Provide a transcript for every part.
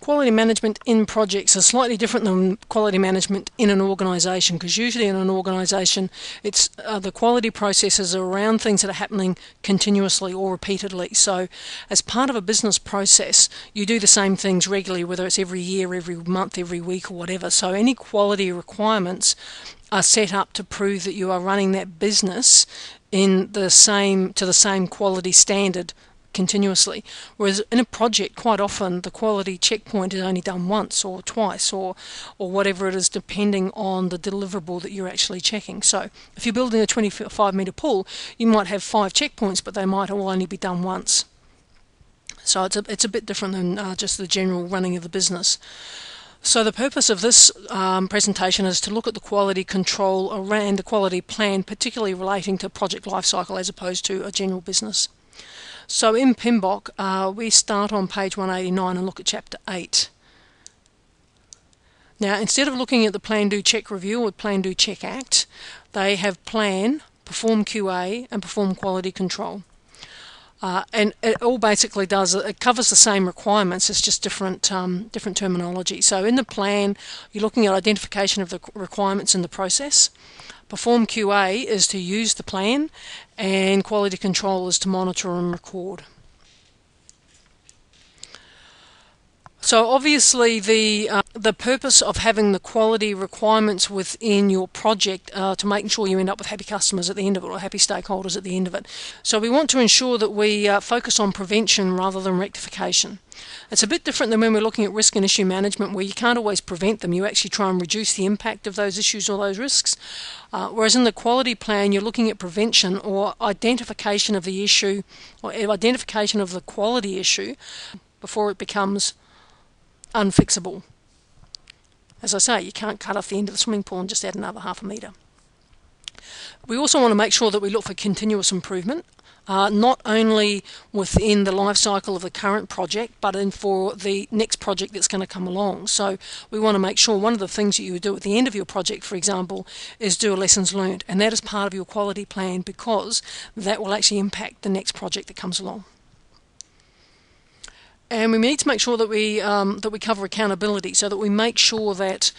Quality management in projects is slightly different than quality management in an organisation, because usually in an organisation it's the quality processes are around things that are happening continuously or repeatedly. So as part of a business process you do the same things regularly, whether it's every year, every month, every week or whatever. So any quality requirements are set up to prove that you are running that business to the same quality standard continuously. Whereas in a project, quite often the quality checkpoint is only done once or twice or whatever it is, depending on the deliverable that you're actually checking. So if you're building a 25-metre pool, you might have 5 checkpoints, but they might all only be done once. So it's a bit different than just the general running of the business. So the purpose of this presentation is to look at the quality control around the quality plan, particularly relating to project lifecycle as opposed to a general business. So in PMBOK, we start on page 189 and look at chapter 8. Now, instead of looking at the Plan, Do, Check Review or Plan, Do, Check Act, they have Plan, Perform QA and Perform Quality Control. And it all basically does, it covers the same requirements, it's just different terminology. So in the plan, you're looking at identification of the requirements in the process. Perform QA is to use the plan, and quality control is to monitor and record. So obviously the purpose of having the quality requirements within your project to making sure you end up with happy customers at the end of it, or happy stakeholders at the end of it. So we want to ensure that we focus on prevention rather than rectification. It's a bit different than when we're looking at risk and issue management, where you can't always prevent them. You actually try and reduce the impact of those issues or those risks. Whereas in the quality plan, you're looking at prevention or identification of the issue, or identification of the quality issue before it becomes unfixable. As I say, you can't cut off the end of the swimming pool and just add another half a metre. We also want to make sure that we look for continuous improvement, not only within the life cycle of the current project, but for the next project that's going to come along. So we want to make sure one of the things that you would do at the end of your project, for example, is do a lessons learned, and that is part of your quality plan, because that will actually impact the next project that comes along. And we need to make sure that we cover accountability, so that we make sure that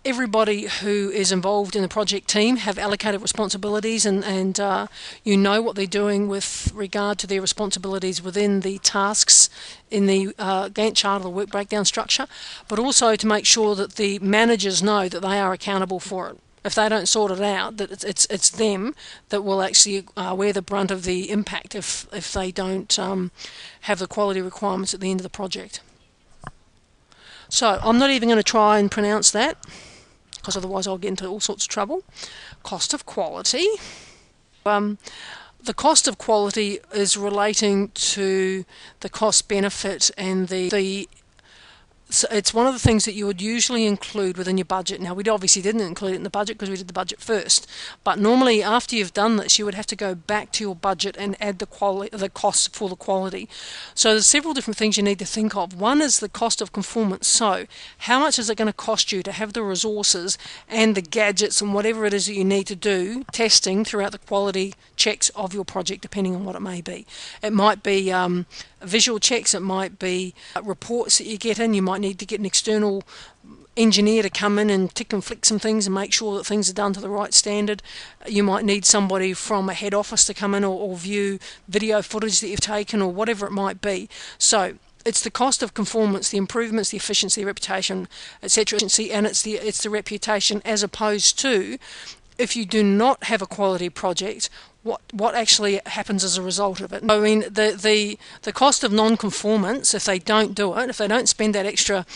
everybody who is involved in the project team have allocated responsibilities, and you know what they're doing with regard to their responsibilities within the tasks in the Gantt chart or the work breakdown structure, but also to make sure that the managers know that they are accountable for it. If they don't sort it out, that it's them that will actually wear the brunt of the impact if they don't have the quality requirements at the end of the project. So I'm not even going to try and pronounce that, because otherwise I'll get into all sorts of trouble. Cost of quality. The cost of quality is relating to the cost benefit and so it's one of the things that you would usually include within your budget. Now, we obviously didn't include it in the budget because we did the budget first. But normally, after you've done this, you would have to go back to your budget and add the costs for the quality. So there's several different things you need to think of. One is the cost of conformance. So how much is it going to cost you to have the resources and the gadgets and whatever it is that you need to do testing throughout the quality checks of your project, depending on what it may be. It might be visual checks, it might be reports that you get in. You might need to get an external engineer to come in and tick and flick some things and make sure that things are done to the right standard. You might need somebody from a head office to come in or view video footage that you've taken, or whatever it might be. So it's the cost of conformance, the improvements, the efficiency, the reputation, etc. And it's the reputation, as opposed to if you do not have a quality project, what actually happens as a result of it. I mean, the cost of non-conformance, if they don't do it, if they don't spend that extra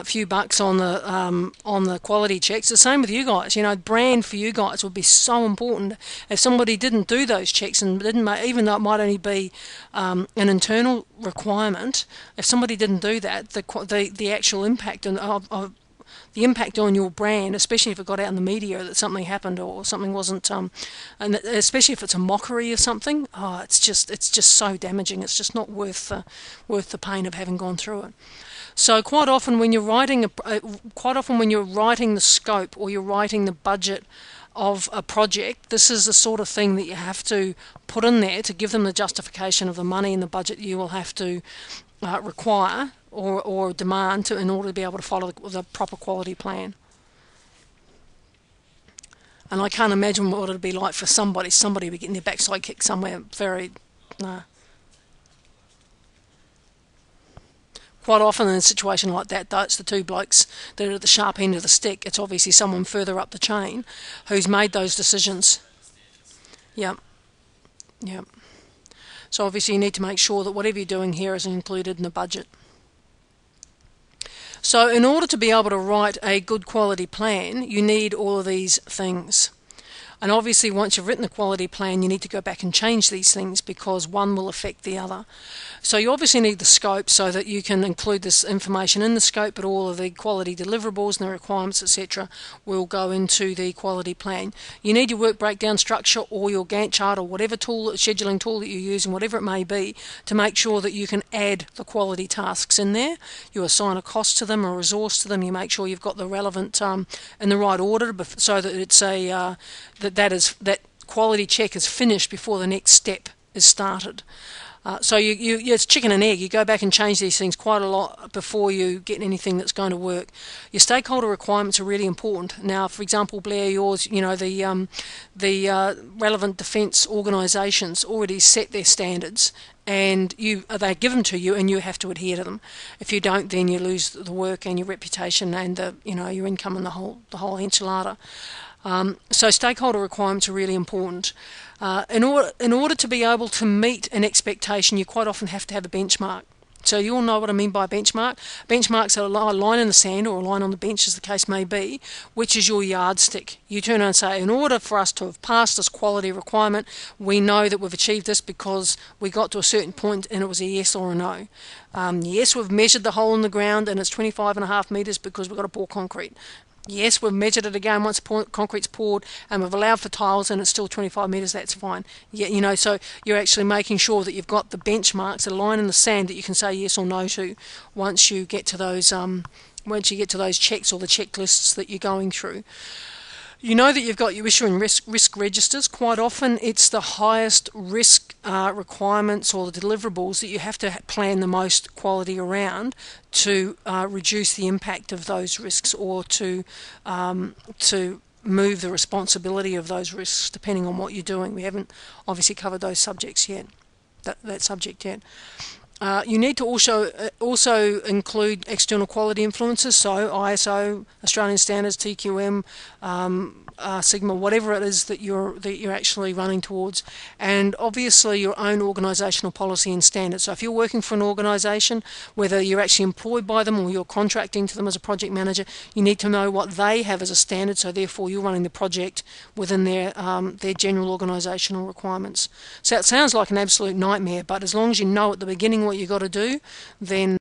few bucks on the quality checks, the same with you guys. You know, brand for you guys would be so important. If somebody didn't do those checks and didn't, even though it might only be an internal requirement, if somebody didn't do that, the actual impact of the impact on your brand, especially if it got out in the media that something happened or something wasn't, and especially if it's a mockery of something, it's just so damaging. It's just not worth the pain of having gone through it. So quite often when you're writing the scope or you're writing the budget of a project, this is the sort of thing that you have to put in there to give them the justification of the money and the budget you will have to require or demand in order to be able to follow the proper quality plan. And I can't imagine what it would be like for somebody would be getting their backside kicked somewhere very... Quite often in a situation like that, though, it's the two blokes that are at the sharp end of the stick. It's obviously someone further up the chain who's made those decisions. Yep. Yep. So obviously you need to make sure that whatever you're doing here is included in the budget. So in order to be able to write a good quality plan, you need all of these things. And obviously once you've written the quality plan, you need to go back and change these things because one will affect the other. So you obviously need the scope so that you can include this information in the scope, but all of the quality deliverables and the requirements, etc., will go into the quality plan. You need your work breakdown structure or your Gantt chart or whatever scheduling tool that you're using, whatever it may be, to make sure that you can add the quality tasks in there. You assign a cost to them, a resource to them. You make sure you've got the relevant in the right order so that it's that quality check is finished before the next step is started. So it's chicken and egg. You go back and change these things quite a lot before you get anything that's going to work. Your stakeholder requirements are really important. Now, for example, Blair, yours, the relevant defence organisations already set their standards, and they give them to you, and you have to adhere to them. If you don't, then you lose the work and your reputation and your income and the whole enchilada. So stakeholder requirements are really important. In order to be able to meet an expectation, you quite often have to have a benchmark. So you all know what I mean by benchmark. Benchmarks are a line in the sand or a line on the bench, as the case may be, which is your yardstick. You turn around and say, in order for us to have passed this quality requirement, we know that we've achieved this because we got to a certain point and it was a yes or a no. Yes, we've measured the hole in the ground and it's 25.5 metres because we've got to pour concrete. Yes, we've measured it again once concrete's poured and we've allowed for tiles and it's still 25 metres, that's fine. Yeah, so you're actually making sure that you've got the benchmarks, a line in the sand that you can say yes or no to once you get to those checks or the checklists that you're going through. You know that you've got your issue and risk registers. Quite often it's the highest risk requirements or the deliverables that you have to plan the most quality around to reduce the impact of those risks or to move the responsibility of those risks depending on what you're doing. We haven't obviously covered those subjects yet, that subject yet. You need to also include external quality influences, so ISO, Australian Standards, TQM, Sigma, whatever it is that you're actually running towards, and obviously your own organisational policy and standards. So if you're working for an organisation, whether you're actually employed by them or you're contracting to them as a project manager, you need to know what they have as a standard. So therefore, you're running the project within their general organisational requirements. So it sounds like an absolute nightmare, but as long as you know at the beginning what you've got to do, then